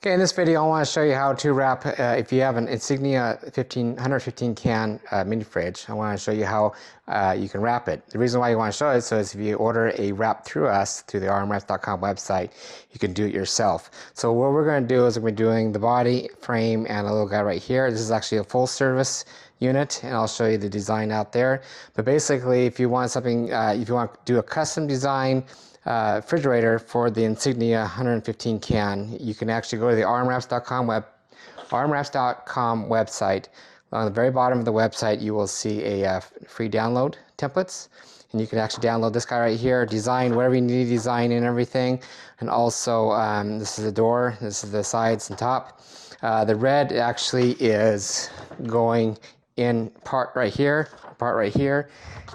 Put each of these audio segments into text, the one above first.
Okay, in this video I want to show you how to wrap, if you have an Insignia 115 can mini fridge, I want to show you how you can wrap it. The reason why you want to show it is if you order a wrap through us, through the rmwraps.com website, you can do it yourself. So what we're going to do is we're doing the body, frame, and a little guy right here. This is actually a full service unit, and I'll show you the design out there. But basically, if you want something, if you want to do a custom design refrigerator for the Insignia 115 can, you can actually go to the rmwraps.com website. On the very bottom of the website, you will see a free download templates, and you can actually download this guy right here, design whatever you need to design and everything. And also, this is the door, this is the sides and top. The red actually is going in part right here,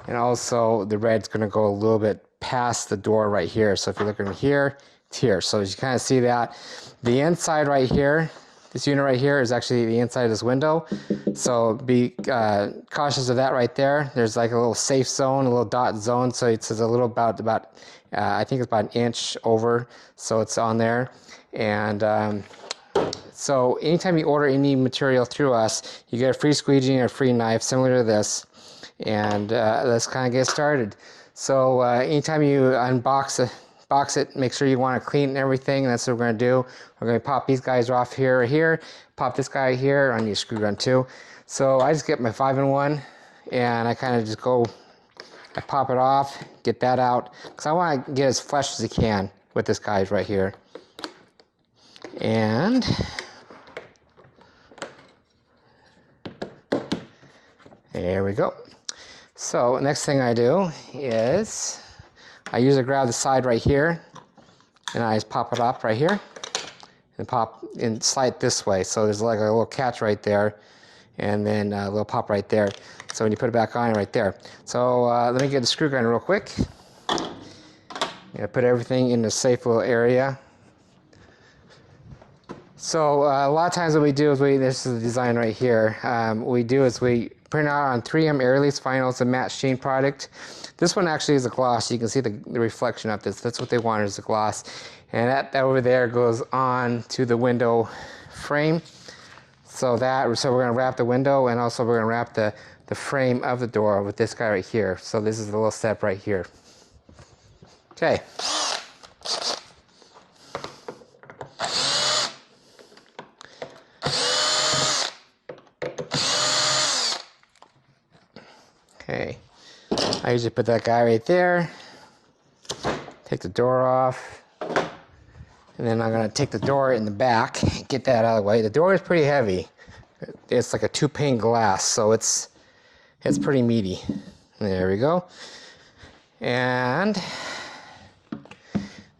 and also the red's going to go a little bit past the door right here. So if you're looking here, it's here. So as you kind of see that, the inside right here, this unit right here is actually the inside of this window. So be cautious of that right there. There's like a little safe zone, a little dot zone. So it's a little about I think it's about an inch over. So it's on there. And so anytime you order any material through us, you get a free squeegee and a free knife similar to this. And let's kind of get started. So anytime you box it, make sure you want to clean everything. And that's what we're going to do. We're going to pop these guys off here, pop this guy here. I need a screw gun too. So I just get my 5-in-1 and I kind of just I pop it off, get that out, because I want to get as flush as I can with this guy right here. And there we go. So next thing I do is I usually grab the side right here and I just pop it up right here and pop and slide this way. So there's like a little catch right there and then a little pop right there. So when you put it back on right there. So let me get the screw gun real quick. I'm gonna put everything in a safe little area. So a lot of times what we do is this is the design right here. What we do is we print out on 3M Air Release vinyl. It's a matte sheen product. This one actually is a gloss. You can see the reflection of this. That's what they want, is a gloss. And that over there goes on to the window frame. So we're going to wrap the window, and also we're going to wrap the frame of the door with this guy right here. So this is the little step right here. Okay. Okay, I usually put that guy right there, take the door off, and then I'm going to take the door in the back, get that out of the way. The door is pretty heavy. It's like a 2-pane glass, so it's pretty meaty. There we go. And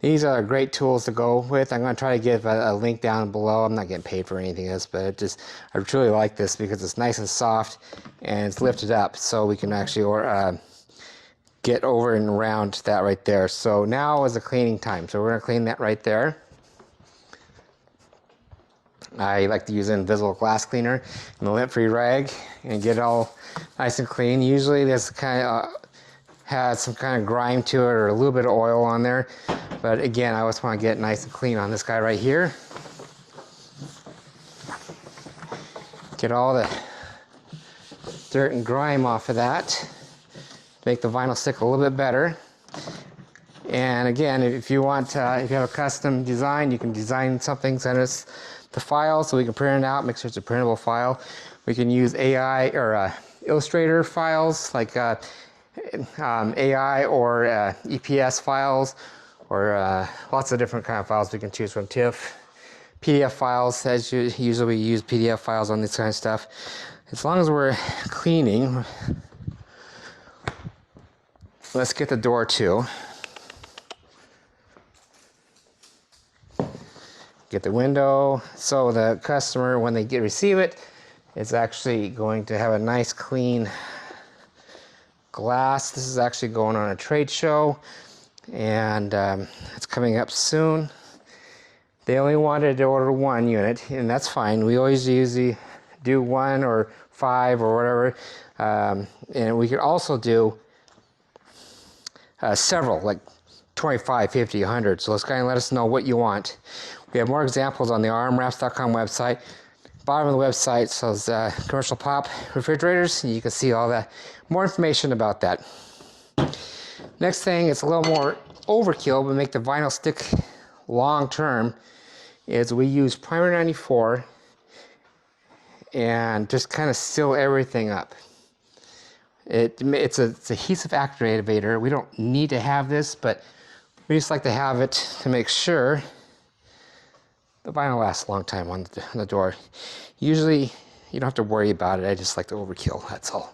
these are great tools to go with. I'm going to try to give a link down below. I'm not getting paid for anything else, but I truly like this because it's nice and soft and it's lifted up, so we can actually get over and around that right there. So now is the cleaning time. So we're going to clean that right there. I like to use an invisible glass cleaner and a lint-free rag and get it all nice and clean. Usually this kind of has some kind of grime to it or a little bit of oil on there. But again, I always want to get nice and clean on this guy right here. Get all the dirt and grime off of that. Make the vinyl stick a little bit better. And again, if you want, if you have a custom design, you can design something, send us the file so we can print it out, make sure it's a printable file. We can use AI or Illustrator files like AI or EPS files, or lots of different kind of files we can choose from. TIFF, PDF files, as usually we use PDF files on this kind of stuff. As long as we're cleaning, let's get the door too. Get the window, so the customer, when they receive it, is actually going to have a nice clean glass. This is actually going on a trade show, and it's coming up soon. They only wanted to order 1 unit, and that's fine. We always usually do 1 or 5 or whatever, and we could also do several, like 25, 50, 100. So let's kind of let us know what you want. We have more examples on the rmwraps.com website. Bottom of the website shows commercial pop refrigerators. You can see all that, more information about that. Next thing, it's a little more overkill, but make the vinyl stick long term, is we use Primer 94 and just kind of seal everything up. It's a adhesive activator. We don't need to have this, but we just like to have it to make sure the vinyl lasts a long time on the door. Usually, you don't have to worry about it. I just like to overkill, that's all.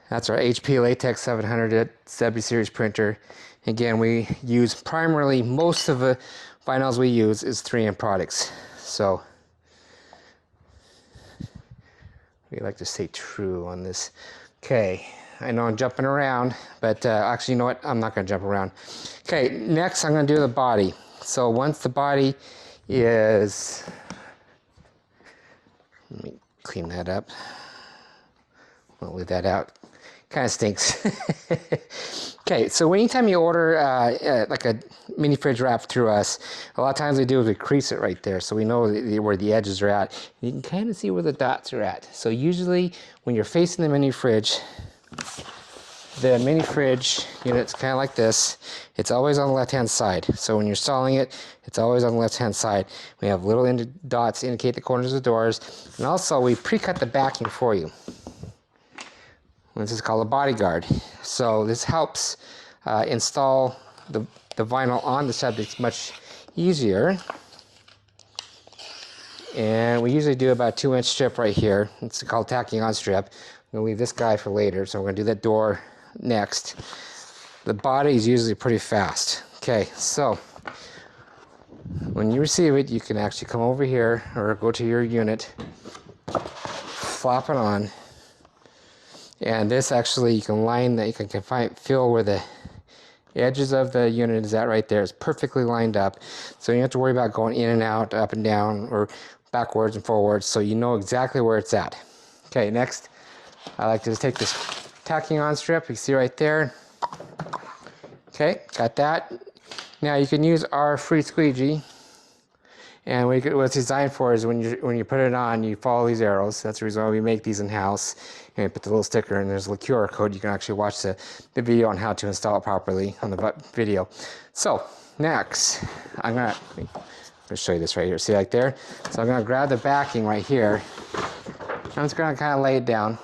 That's our HP Latex 700 W series printer. Again, we use primarily, most of the vinyls we use is 3M products. So, we like to stay true on this. Okay, I know I'm jumping around, but actually, you know what? I'm not going to jump around. Okay, next I'm going to do the body. So once the body is, let me clean that up. I'll leave that out. Kind of stinks. Okay, so anytime you order like a mini fridge wrap through us, a lot of times we do is we crease it right there, so we know where the edges are at. You can kind of see where the dots are at. So usually when you're facing the mini fridge unit's kind of like this. It's always on the left-hand side. So when you're installing it, it's always on the left-hand side. We have little dots to indicate the corners of the doors, and also we pre-cut the backing for you. This is called a bodyguard. So this helps install the vinyl on the subject much easier. And we usually do about a 2-inch strip right here. It's called tacking on strip. I'm going to leave this guy for later, so we're going to do that door next. The body is usually pretty fast. Okay, so when you receive it, you can actually come over here or go to your unit, flop it on. And this actually, you can line that, you can feel where the edges of the unit is at right there. It's perfectly lined up. So you don't have to worry about going in and out, up and down, or backwards and forwards. So you know exactly where it's at. Okay, next, I like to just take this tacking on strip. You see right there. Okay, got that. Now you can use our free squeegee. And what it's designed for is when you put it on, you follow these arrows. That's the reason why we make these in-house. And put the little sticker, and there's a QR code. You can actually watch the video on how to install it properly on the video. So next, I'm gonna show you this right here. See right there? So I'm gonna grab the backing right here. I'm just gonna kind of lay it down.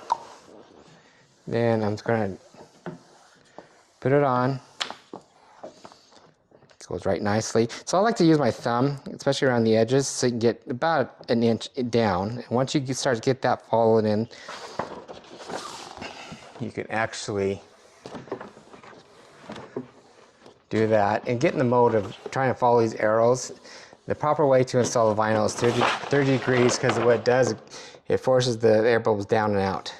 Then I'm just gonna put it on. Goes right nicely. So I like to use my thumb, especially around the edges, so you can get about an inch down. And once you start to get that followed in, you can actually do that and get in the mode of trying to follow these arrows. The proper way to install the vinyl is 30 degrees, because what it does, it forces the air bubbles down and out.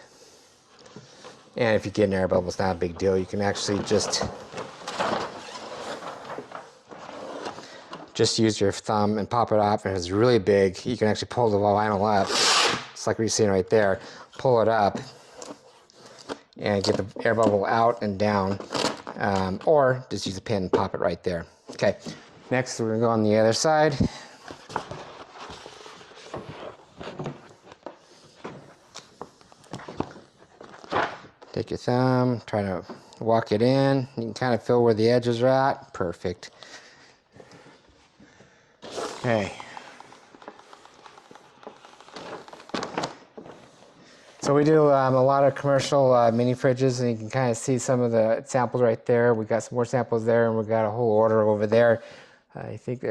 And if you get an air bubble, it's not a big deal. You can actually just use your thumb and pop it off, and if it's really big, you can actually pull the vinyl up, just like we're seeing right there. Pull it up and get the air bubble out and down, or just use a pin and pop it right there. Okay, next we're going to go on the other side. Take your thumb, try to walk it in. You can kind of feel where the edges are at. Perfect. Okay. So we do a lot of commercial mini fridges, and you can kind of see some of the samples right there. We got some more samples there, and we got a whole order over there. I think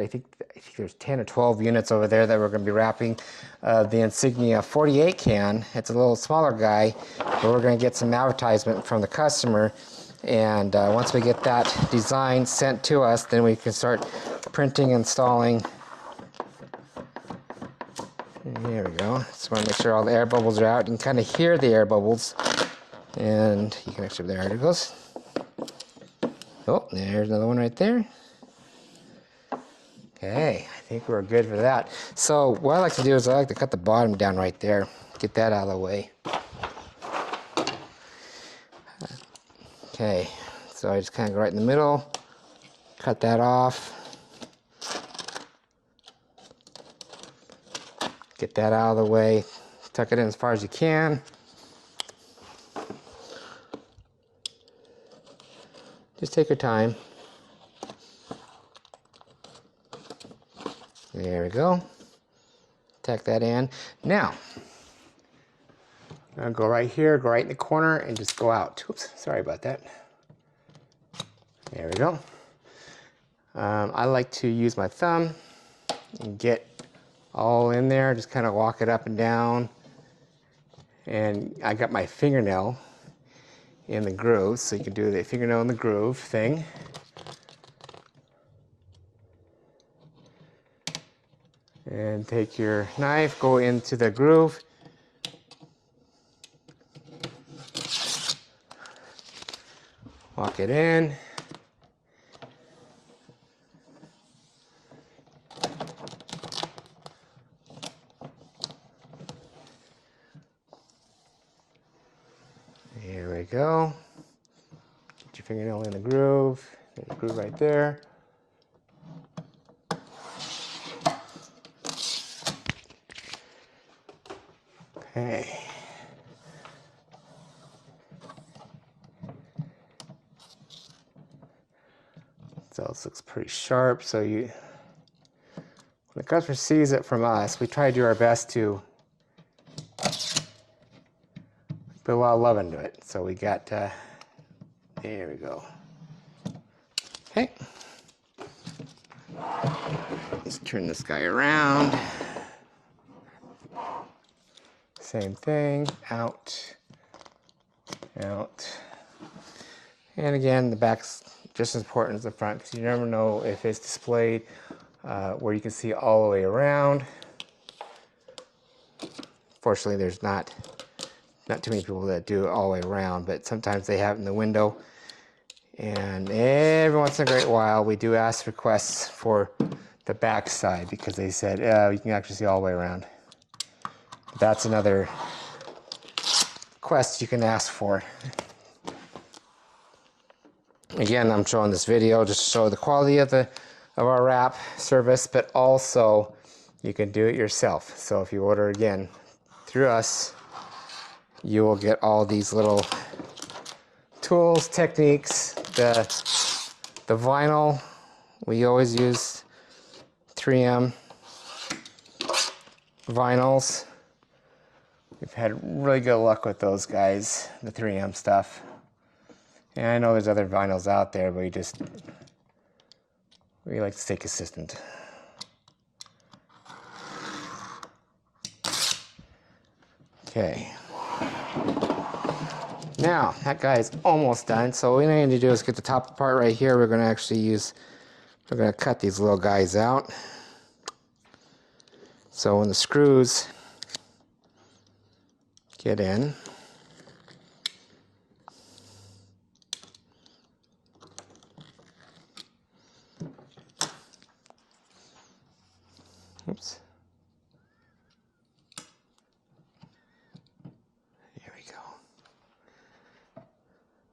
there's 10 or 12 units over there that we're going to be wrapping. The Insignia 48 can. It's a little smaller guy, but we're going to get some advertisement from the customer. And once we get that design sent to us, then we can start printing and installing. There we go. Just want to make sure all the air bubbles are out. You can kind of hear the air bubbles. And you can actually, there it goes. Oh, there's another one right there. Okay, I think we're good for that. So what I like to do is I like to cut the bottom down right there. Get that out of the way. Okay, so I just kind of go right in the middle. Cut that off. Get that out of the way. Tuck it in as far as you can. Just take your time. There we go. Tuck that in. Now, I'm gonna go right here, go right in the corner, and just go out. Oops, sorry about that. There we go. I like to use my thumb and get all in there, just kind of walk it up and down. And I got my fingernail in the groove, so you can do the fingernail in the groove thing. And take your knife, go into the groove. Walk it in. There we go. Get your fingernail in the groove. There's a groove right there. Okay. So this looks pretty sharp. So when the customer sees it from us, we try to do our best to put a lot of love into it. So we got, there we go. Okay. Let's turn this guy around. Same thing, out, out. And again, the back's just as important as the front because you never know if it's displayed where you can see all the way around. Fortunately, there's not too many people that do it all the way around, but sometimes they have it in the window. And every once in a great while, we do ask requests for the back side because they said, you can actually see all the way around. That's another request you can ask for. Again, I'm showing this video just to show the quality of our wrap service, but also you can do it yourself. So if you order again through us, you will get all these little tools, techniques. The vinyl, we always use 3M vinyls. We've had really good luck with those guys, the 3M stuff. And I know there's other vinyls out there, but we like to stay consistent. Okay. Now, that guy is almost done. So what we need to do is get the top part right here. We're going to cut these little guys out. So when the screws get in, oops. There we go.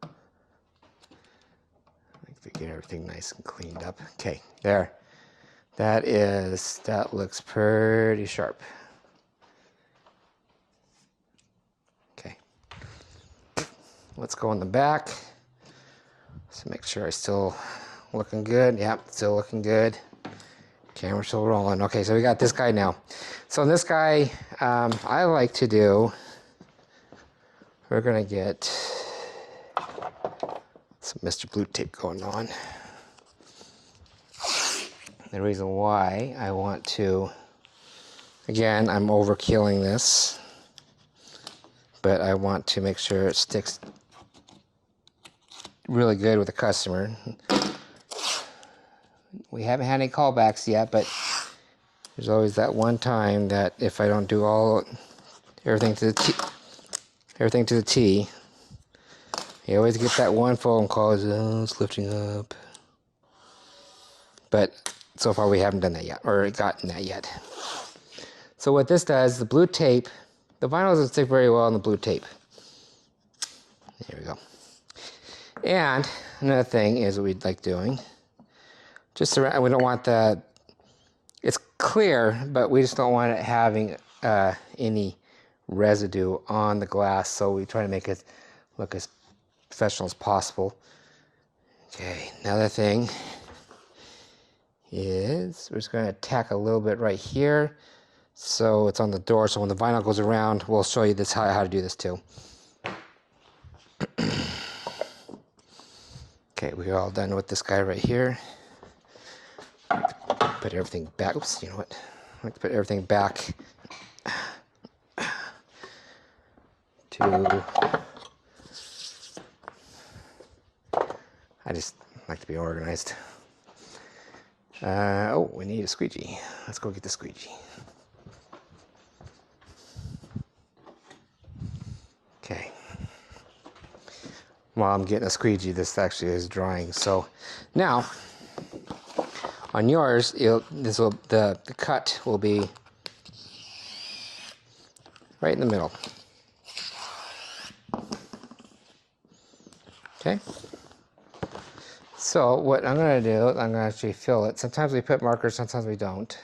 I like to get everything nice and cleaned up. Okay, there. That looks pretty sharp. Okay. Let's go in the back. So make sure I'm still looking good. Yep, still looking good. Camera's still rolling. Okay, so we got this guy now. So in this guy, I like to do, we're gonna get some Mr. Blue tape going on. The reason why I want to, again, I'm overkilling this, but I want to make sure it sticks really good with the customer. We haven't had any callbacks yet, but there's always that one time that if I don't do everything to the T, you always get that one phone call, oh, it's lifting up. But so far we haven't done that yet, or gotten that yet. So what this does, the blue tape, the vinyl doesn't stick very well on the blue tape. There we go. And another thing is what we'd like doing, we don't want it's clear, but we just don't want it having any residue on the glass, so we try to make it look as professional as possible. Okay, another thing is we're just going to tack a little bit right here so it's on the door, so when the vinyl goes around, we'll show you this how to do this too. Okay, we're all done with this guy right here. Put everything back. Oops, you know what? I like to put everything back to. I just like to be organized. Oh, we need a squeegee. Let's go get the squeegee. Okay. While I'm getting a squeegee, this actually is drying. So now, on yours, the cut will be right in the middle. Okay. So what I'm going to do, I'm going to actually fill it. Sometimes we put markers, sometimes we don't.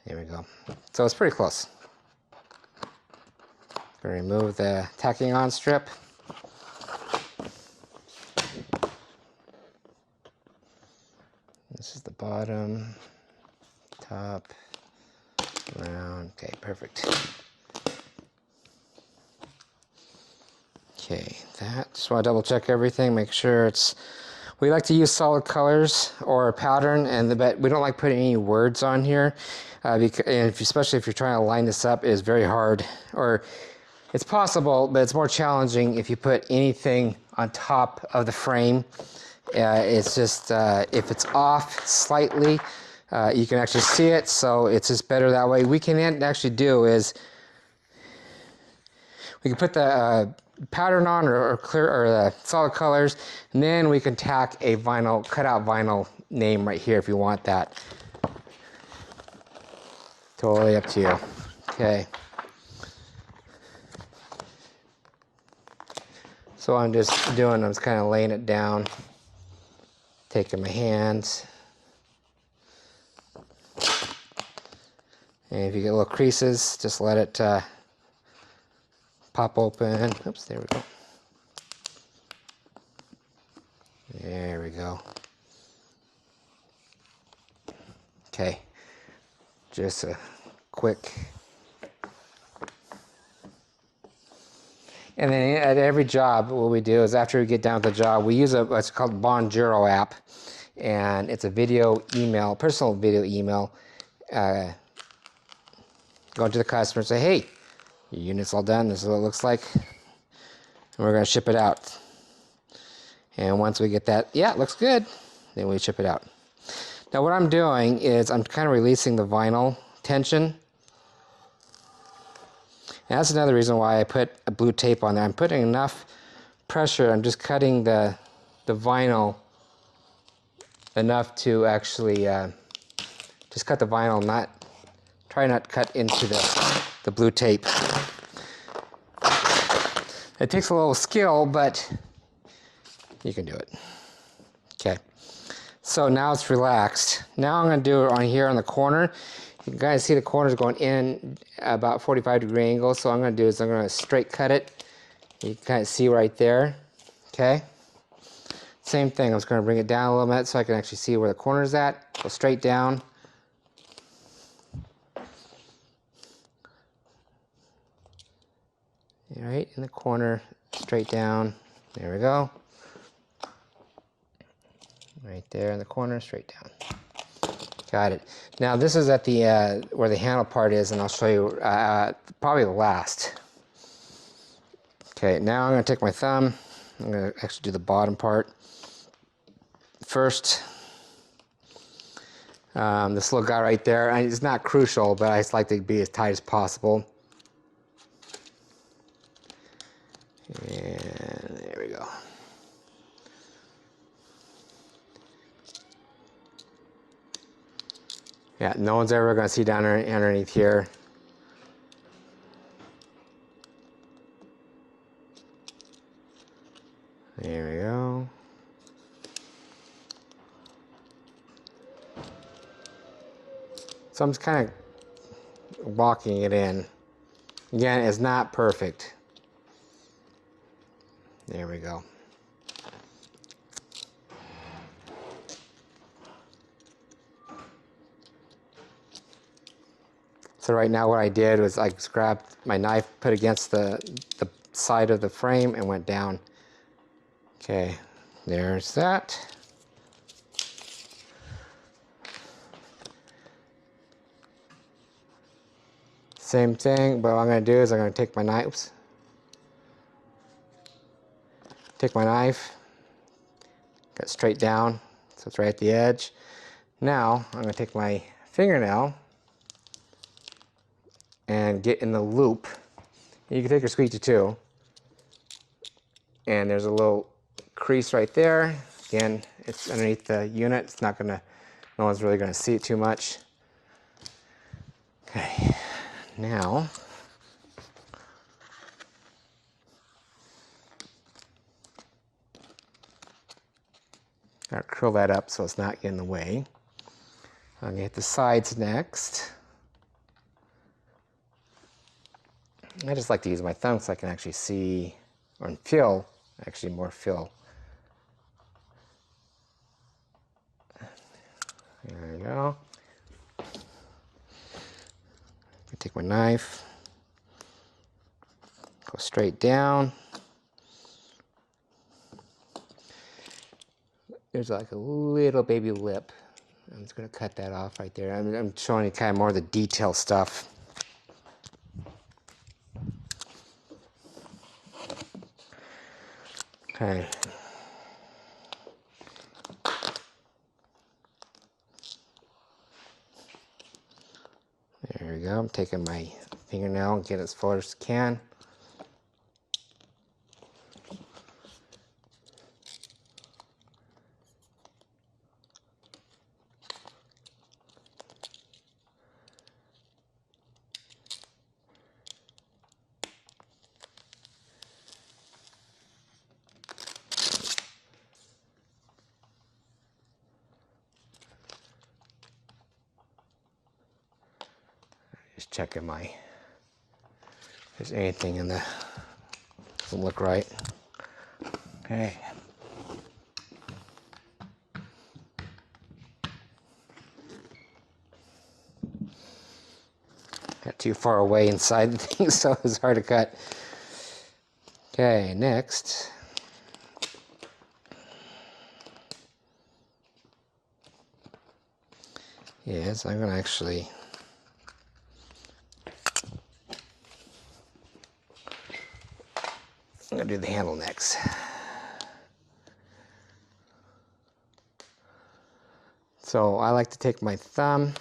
Here we go. So it's pretty close. Going to remove the tacking on strip. This is the bottom, top, round. Okay, perfect. Okay, that. Just want to double check everything, make sure it's. We like to use solid colors or a pattern, but we don't like putting any words on here, especially if you're trying to line this up, it's very hard. Or it's possible, but it's more challenging if you put anything on top of the frame. It's just, if it's off slightly, you can actually see it, so it's just better that way. We can actually do is, we can put the pattern on or clear or the solid colors, and then we can tack a vinyl, cut out vinyl name right here if you want that. Totally up to you. Okay. So I'm just kind of laying it down. Taking my hands, and if you get little creases, just let it pop open. Oops, there we go. There we go. Okay, just a quick. And then at every job, what we do is after we get down to the job, we use what's called Bonjoro app, and it's a video email, personal video email. Go to the customer and say, hey, your unit's all done, this is what it looks like, and we're going to ship it out. And once we get that, yeah, it looks good, then we ship it out. Now what I'm doing is I'm kind of releasing the vinyl tension. And that's another reason why I put a blue tape on there. I'm putting enough pressure, I'm just cutting the vinyl enough to actually just cut the vinyl, try not to cut into the blue tape. It takes a little skill, but you can do it. Okay, so now it's relaxed. Now I'm going to do it on here on the corner. You can kind of see the corners going in about 45-degree angle. So what I'm going to do is I'm going to straight cut it. You can kind of see right there. Okay. Same thing. I'm just going to bring it down a little bit so I can actually see where the corner's at. Go straight down. Right in the corner, straight down. There we go. Right there in the corner, straight down. Got it. Now this is at the where the handle part is, and I'll show you probably the last. Okay, now I'm going to take my thumb. I'm going to actually do the bottom part first. This little guy right there, it's not crucial, but I just like to be as tight as possible. And there we go. Yeah, no one's ever going to see down underneath here. There we go. So I'm just kind of walking it in. Again, it's not perfect. There we go. So right now what I did was I just grabbed my knife, put against the side of the frame and went down. Okay, there's that. Same thing, but what I'm going to do is I'm going to take my knife, cut straight down, so it's right at the edge. Now I'm going to take my fingernail and get in the loop. You can take your squeegee too. And there's a little crease right there. Again, it's underneath the unit. It's not gonna, no one's really gonna see it too much. Okay, now, gotta curl that up so it's not in the way. I'm gonna hit the sides next. I just like to use my thumb so I can actually see or feel, actually more feel. There we go. Take my knife, go straight down. There's like a little baby lip. I'm just gonna cut that off right there. I'm showing you kind of more of the detail stuff. Okay. There we go. I'm taking my fingernail and get as far as I can. Just checking if there's anything in the, doesn't look right. Okay. Got too far away inside the thing, so it's hard to cut. Okay, next. Yes, I'm gonna actually I'm gonna do the handle next. So I like to take my thumb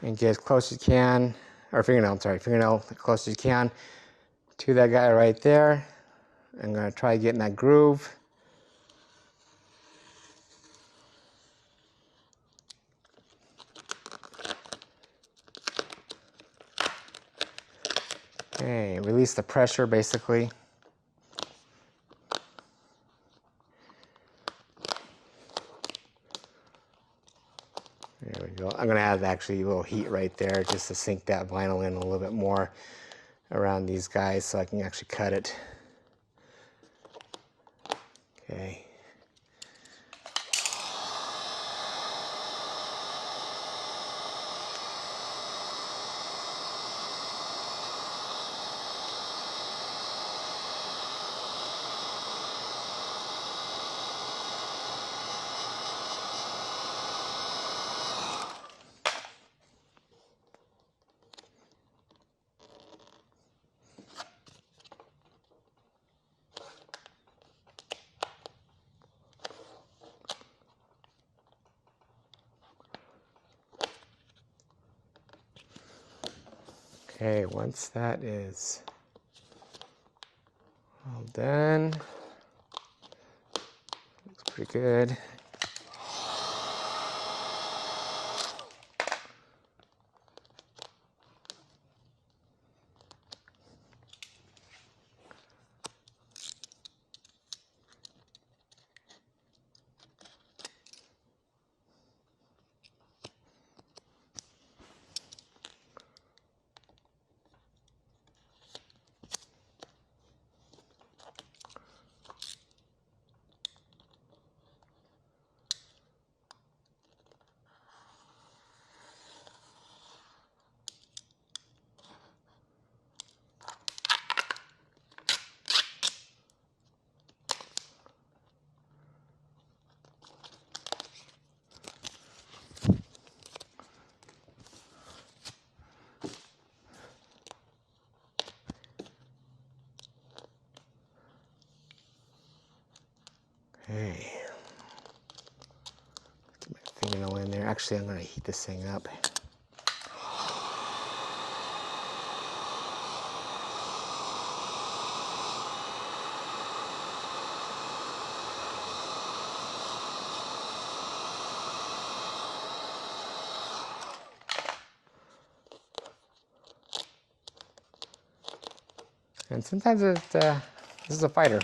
and get as close as you can, or fingernail, I'm sorry, fingernail as close as you can to that guy right there. I'm gonna try getting that groove. Okay, release the pressure basically. There we go. I'm going to add actually a little heat right there just to sink that vinyl in a little bit more around these guys so I can actually cut it. Okay. Okay, once that is all done, looks pretty good. Actually, I'm going to heat this thing up. And sometimes this is a fighter.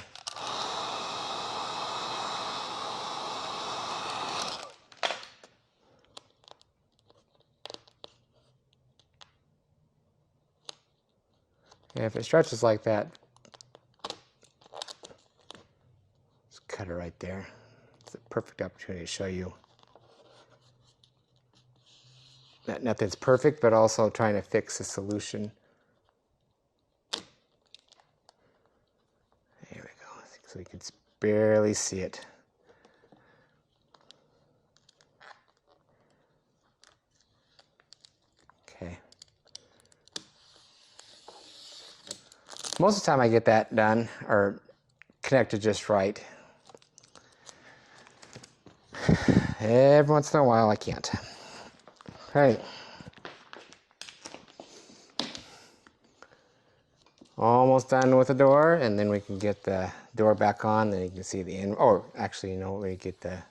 And if it stretches like that, just cut it right there. It's a perfect opportunity to show you that nothing's perfect, but also trying to fix the solution. There we go. So you can barely see it. Okay. Most of the time I get that done or connected just right. Every once in a while I can't. Okay. Almost done with the door, and then we can get the door back on, then you can see the end. Or actually, you know, we get the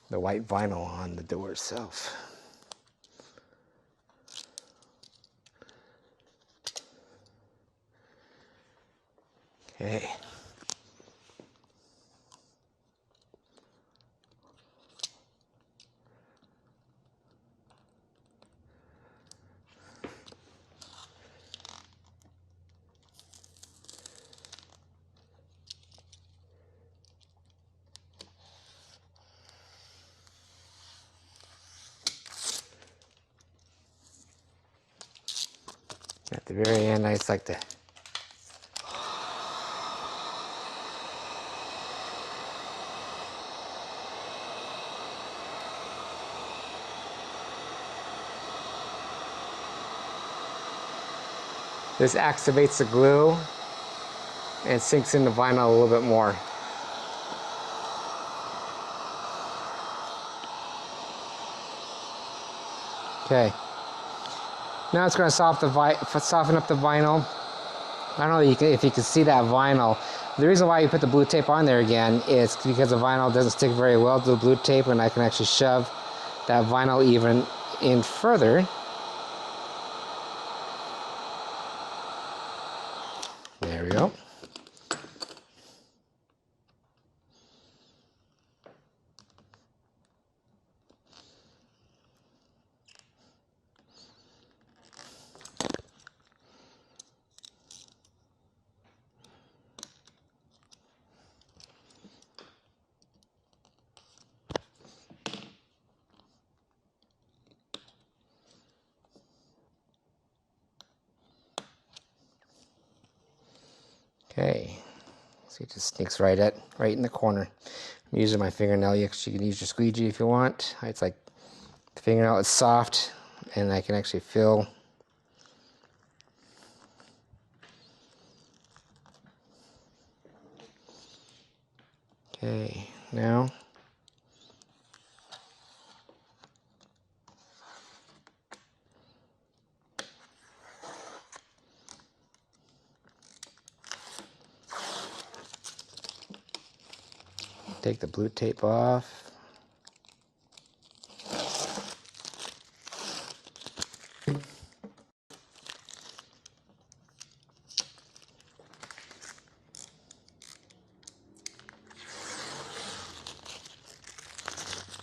white vinyl on the door itself. Okay. At the very end, I just like to this activates the glue and sinks in the vinyl a little bit more. Okay. Now it's going to soften up the vinyl. I don't know if you can see that vinyl. The reason why you put the blue tape on there again is because the vinyl doesn't stick very well to the blue tape, and I can actually shove that vinyl even in further. There we go. Okay, see, it just sneaks right in the corner. I'm using my fingernail. You can use your squeegee if you want. It's like the fingernail is soft, and I can actually feel. Okay, now take the blue tape off.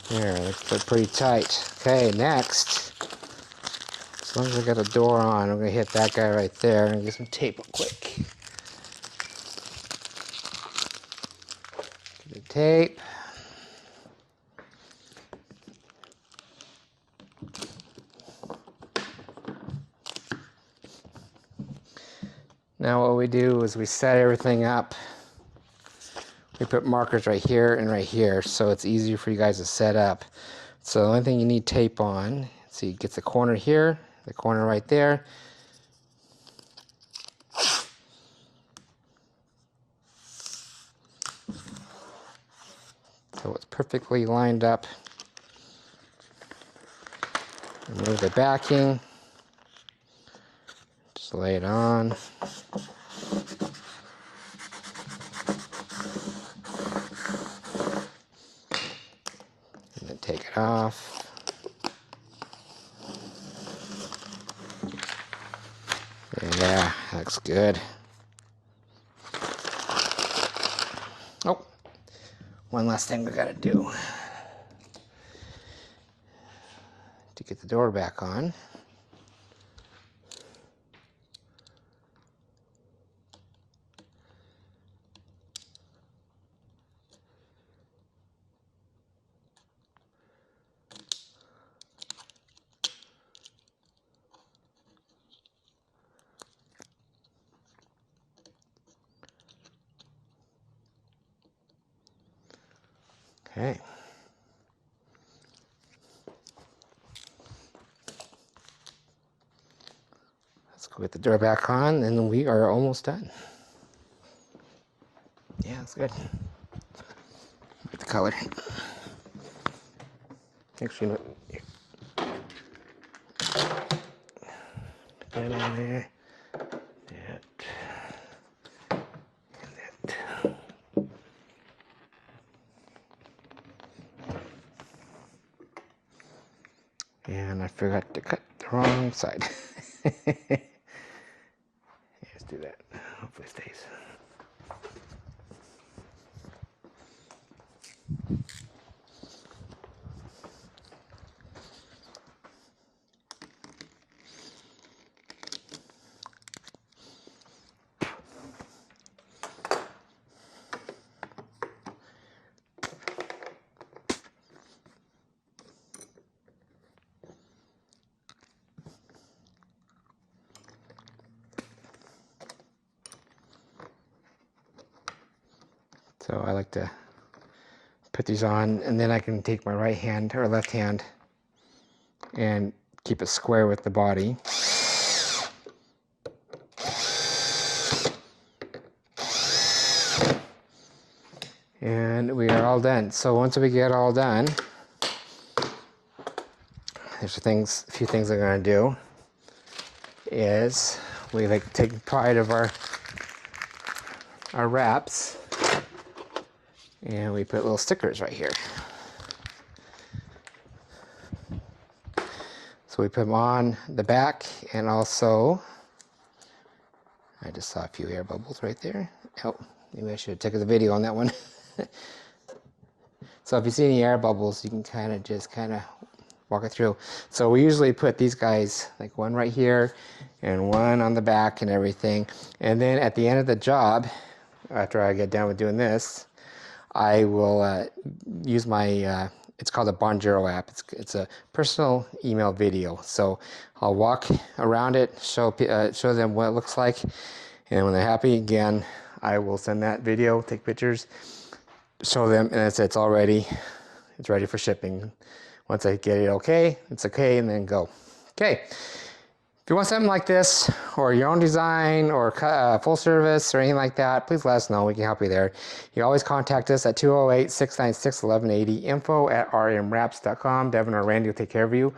There, they're pretty tight. Okay, next, as long as I got the door on, I'm going to hit that guy right there and get some tape real quick. Get the tape. Now what we do is we set everything up. We put markers right here and right here, so it's easier for you guys to set up. So the only thing you need tape on, see, it gets the corner here, the corner right there. So it's perfectly lined up. Remove the backing. Just lay it on. And then take it off. Yeah, looks good. Oh, one last thing we gotta do to get the door back on. Okay. Let's go get the door back on, and we are almost done. Yeah, that's good. Look at the color. Actually, look. Put that on there. That. And that. And I forgot to cut the wrong side. Let's do that. Hopefully it stays. So I like to put these on, and then I can take my right hand or left hand and keep it square with the body. And we are all done. So once we get all done, there's a few things I'm going to do. Is we like to take pride of our wraps, and we put little stickers right here. So we put them on the back, and also I just saw a few air bubbles right there. Oh, maybe I should have taken the video on that one. So if you see any air bubbles, you can kind of walk it through. So we usually put these guys, like one right here and one on the back and everything. And then at the end of the job, after I get done with doing this, I will use my, it's called a Bonjoro app. It's a personal email video. So I'll walk around it, show them what it looks like. And when they're happy, again, I will send that video, take pictures, show them, and it's all ready. It's ready for shipping. Once I get it okay, it's okay, and then go. Okay. If you want something like this, or your own design, or full service, or anything like that, please let us know. We can help you there. You always contact us at 208-696-1180, info@rmwraps.com. Devin or Randy will take care of you.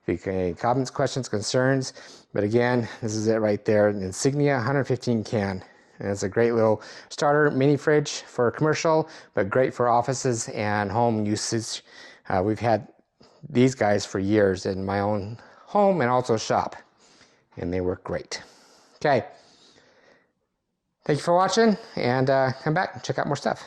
If you can, any comments, questions, concerns. But again, this is it right there. An Insignia 115 can. And it's a great little starter mini fridge for commercial, but great for offices and home usage. We've had these guys for years in my own home and also shop, and they work great. Okay, thank you for watching, and come back and check out more stuff.